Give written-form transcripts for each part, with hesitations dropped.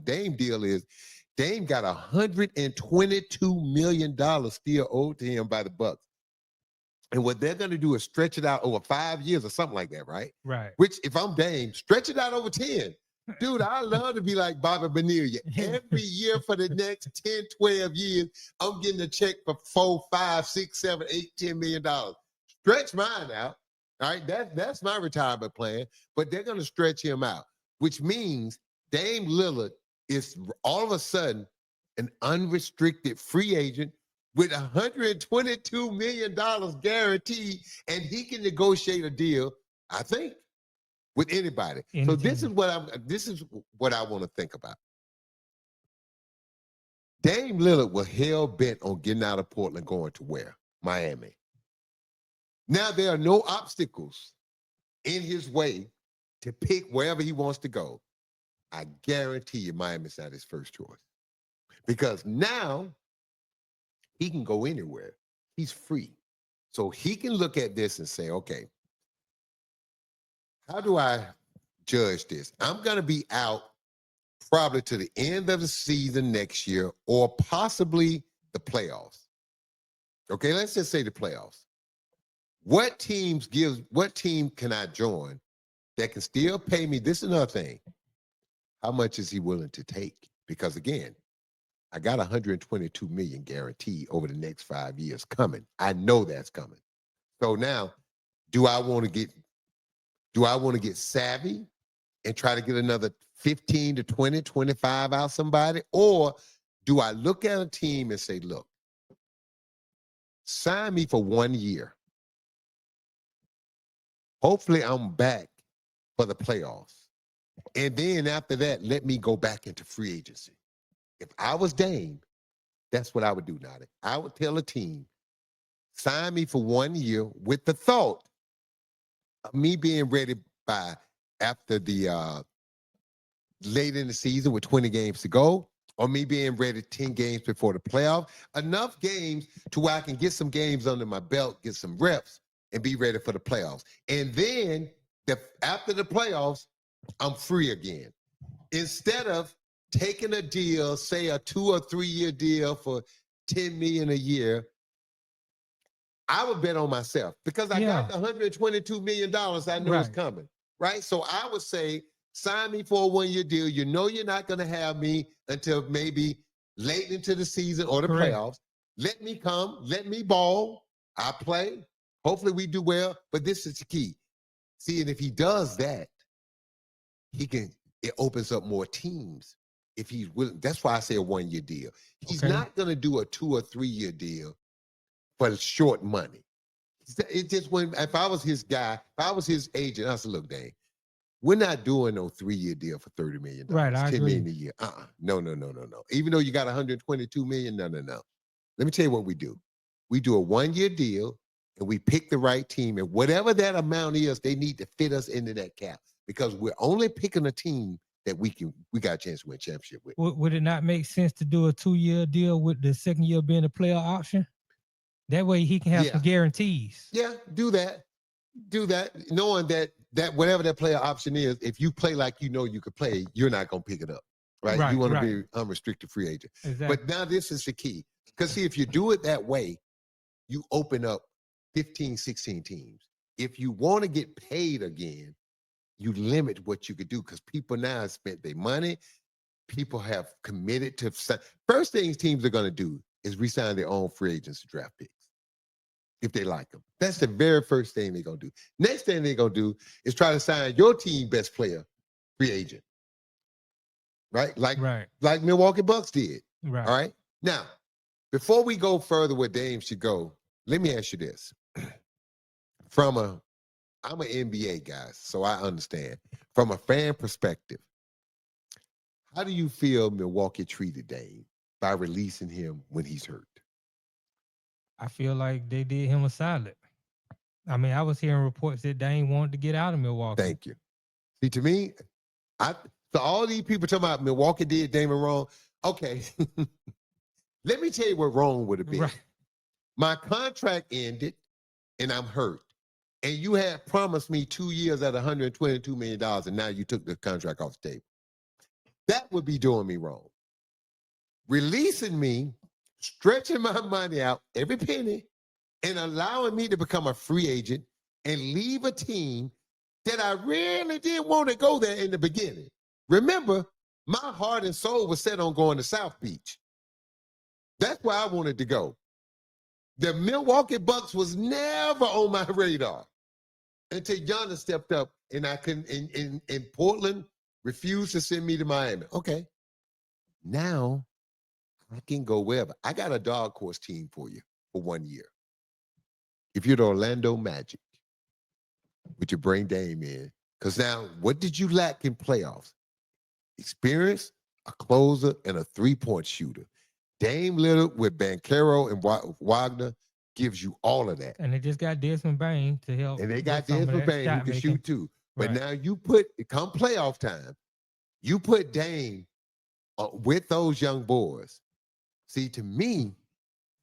Dame deal is Dame got $122 million still owed to him by the Bucks. And what they're going to do is stretch it out over 5 years or something like that, right? Right. Which, if I'm Dame, stretch it out over 10. Dude, I love to be like Bobby Bonilla. Every year for the next 10, 12 years, I'm getting a check for 4, 5, 6, 7, 8, $10 million. Stretch mine out. All right, that's my retirement plan. But they're going to stretch him out, which means Dame Lillard is all of a sudden an unrestricted free agent with $122 million guaranteed, and he can negotiate a deal, I think, with anybody. So this is what I want to think about. Dame Lillard was hell bent on getting out of Portland, going to where? Miami. Now there are no obstacles in his way to pick wherever he wants to go. I guarantee you Miami's not his first choice. Because now he can go anywhere. He's free. So he can look at this and say, okay, how do I judge this? I'm going to be out probably to the end of the season next year or possibly the playoffs. Okay, let's just say the playoffs. What team can I join that can still pay me? This is another thing. How much is he willing to take? Because again, I got $122 million guaranteed over the next 5 years coming. I know that's coming. So now, do I want to get savvy and try to get another 15 to 20, 25 out somebody? Or do I look at a team and say, look, sign me for 1 year. Hopefully I'm back for the playoffs. And then after that, let me go back into free agency. If I was Dame, that's what I would do, Nadi. I would tell a team, sign me for 1 year with the thought of me being ready by after the late in the season with 20 games to go, or me being ready 10 games before the playoff. Enough games to where I can get some games under my belt, get some reps, and be ready for the playoffs. And then after the playoffs, I'm free again. Instead of taking a deal, say a 2 or 3 year deal for $10 million a year, I would bet on myself because I got the $122 million I know is coming, right? So I would say, sign me for a 1 year deal. You know you're not going to have me until maybe late into the season or the playoffs. Let me come. Let me ball. I play. Hopefully we do well, but this is the key. See, and if he does that, it opens up more teams if he's willing. That's why I say a 1 year deal. He's not going to do a 2 or 3 year deal for short money. It just if I was his guy, if I was his agent, I said, look, Dave, we're not doing no 3 year deal for $30 million. Right, I $10 agree. million a year. No. Even though you got $122 million, no. Let me tell you what we do. We do a 1 year deal and we pick the right team, and whatever that amount is, they need to fit us into that cap because we're only picking a team that we got a chance to win a championship with. Would it not make sense to do a 2 year deal with the second year being a player option? That way he can have some guarantees. Yeah, do that. Knowing that whatever that player option is, if you play like you know you could play, you're not going to pick it up, right? You want to be unrestricted free agent. Exactly. But now this is the key. Because see, if you do it that way, you open up 15, 16 teams. If you want to get paid again, you limit what you could do because people now have spent their money. People have committed to. First things teams are going to do is re-sign their own free agents to draft picks if they like them. That's the very first thing they're going to do. Next thing they're going to do is try to sign your team best player free agent, right? Like Milwaukee Bucks did. Right. All right. Now, before we go further where Dame should go, let me ask you this. I'm an NBA guy, so I understand. From a fan perspective, how do you feel Milwaukee treated Dame by releasing him when he's hurt? I feel like they did him a solid. I mean, I was hearing reports that Dame wanted to get out of Milwaukee. Thank you. See, to me, so all these people talking about Milwaukee did Damon wrong. Okay. Let me tell you what wrong would have been. Right. My contract ended and I'm hurt. And you had promised me 2 years at $122 million, and now you took the contract off the table. That would be doing me wrong. Releasing me, stretching my money out, every penny, and allowing me to become a free agent and leave a team that I really didn't want to go there in the beginning. Remember, my heart and soul was set on going to South Beach. That's where I wanted to go. The Milwaukee Bucks was never on my radar until Giannis stepped up and I couldn't in Portland refused to send me to Miami. Okay. Now I can go wherever. I got a dog course team for you for 1 year. If you're the Orlando Magic, would you bring Dame in? Because now, what did you lack in playoffs? Experience, a closer, and a three-point shooter. Dame Lillard with Banchero and Wagner gives you all of that. And they just got Desmond Bain to help. And they with got some of Desmond that Bain who shot can making. shoot too. But Right. now you put, come playoff time, you put Dame with those young boys. See, to me,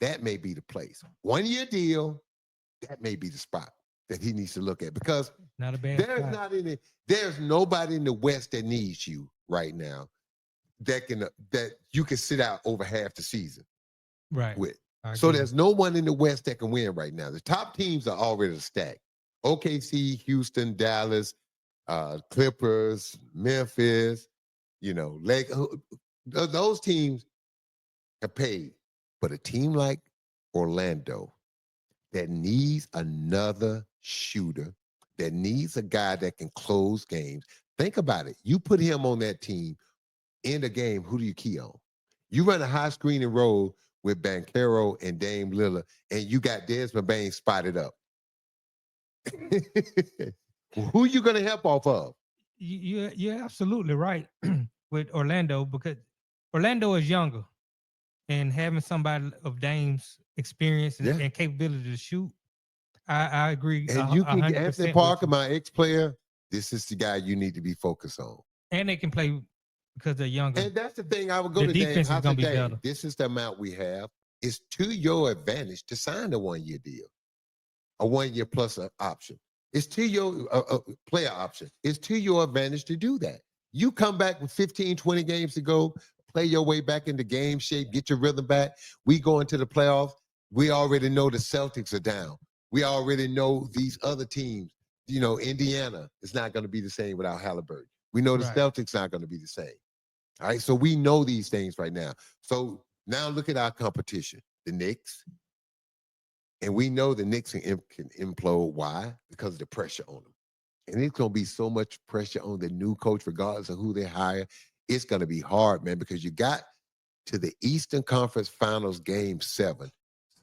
that may be the place. 1 year deal, that may be the spot that he needs to look at because Not a bad there's spot. not any, there's nobody in the West that needs you right now that you can sit out over half the season Right. with. I So agree. there's no one in the West that can win right now. The top teams are already stacked. OKC, Houston, Dallas, Clippers, Memphis, those teams have paid. But a team like Orlando that needs another shooter, that needs a guy that can close games. Think about it. You put him on that team in the game, who do you key on? You run a high screen and roll with Banchero and Dame Lillard, and you got Desmond Bain spotted up. Who you going to help off of? You're absolutely right with Orlando because Orlando is younger, and having somebody of Dame's experience Yeah. and capability to shoot, I agree And you can get 100% Anthony with Parker, you. my ex-player. This is the guy you need to be focused on. And they can play because they're younger. And that's the thing. I would go The to Dame. defense is I gonna said, be Dame, better. this is the amount we have. It's to your advantage to sign a 1 year deal, a 1 year plus option. It's to your player option. It's to your advantage to do that. You come back with 15, 20 games to go, play your way back into game shape, get your rhythm back. We go into the playoffs. We already know the Celtics are down. We already know these other teams. Indiana is not going to be the same without Halliburton. We know the Right. Celtics not going to be the same. All right, so we know these things right now. So now look at our competition, the Knicks. And we know the Knicks can implode. Why? Because of the pressure on them. And it's going to be so much pressure on the new coach, regardless of who they hire. It's going to be hard, man, because you got to the Eastern Conference Finals Game 7.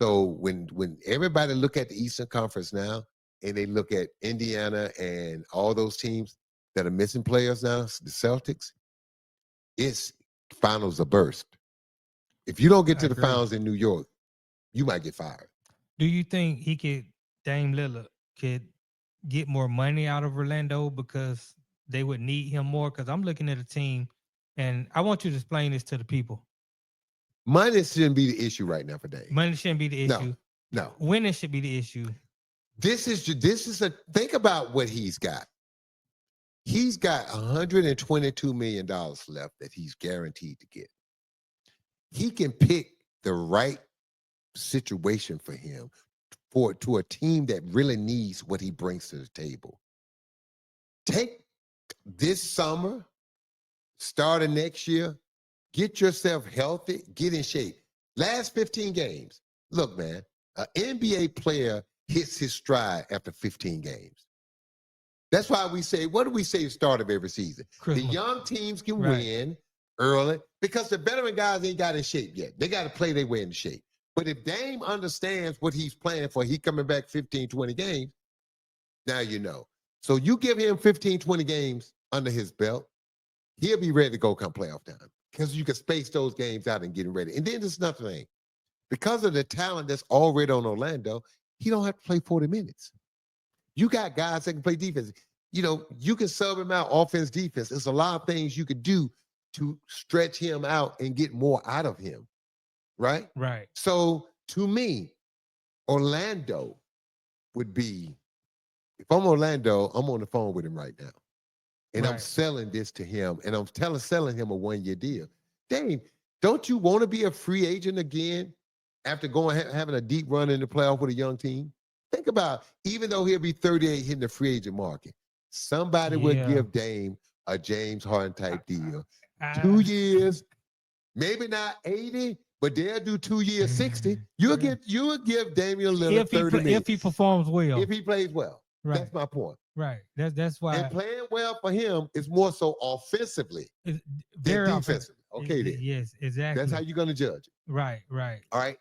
So when everybody look at the Eastern Conference now, and they look at Indiana and all those teams that are missing players now, the Celtics, it's finals a burst. If you don't get I to the agree. finals in New York, you might get fired. Do you think Dame Lillard could get more money out of Orlando because they would need him more? Because I'm looking at a team, and I want you to explain this to the people. Money shouldn't be the issue right now for Dame. Money shouldn't be the issue. No. Winning should be the issue. This is a think about what he's got. He's got $122 million left that he's guaranteed to get. He can pick the right situation for him to a team that really needs what he brings to the table. Take this summer, starting next year, get yourself healthy, get in shape. Last 15 games. Look, man, an NBA player hits his stride after 15 games. That's why we say, what do we say at the start of every season? Christmas. The young teams can Right. win early because the veteran guys ain't got in shape yet. They got to play their way into shape. But if Dame understands what he's playing for, he coming back 15, 20 games, now you know. So you give him 15, 20 games under his belt, he'll be ready to go come playoff time because you can space those games out and get him ready. And then there's another thing. Because of the talent that's already on Orlando, he don't have to play 40 minutes. You got guys that can play defense. You can sub him out offense, defense. There's a lot of things you could do to stretch him out and get more out of him, right? Right. So to me, Orlando would be, if I'm Orlando, I'm on the phone with him right now. and I'm Right. selling this to him, and I'm selling him a 1-year deal. Dame, don't you want to be a free agent again after having a deep run in the playoff with a young team? Think about, even though he'll be 38 hitting the free agent market, somebody would Yeah. give Dame a James Harden type deal. I, 2 years, maybe not 80, but they'll do 2 years 60. You'll give Damian Lillard 30 million if he performs well. if he plays well. Right. That's my point. Right. That's why And playing well for him is more so offensively it's than very offensive. defensively. Okay, then. Yes, exactly. That's how you're going to judge it. Right. All right.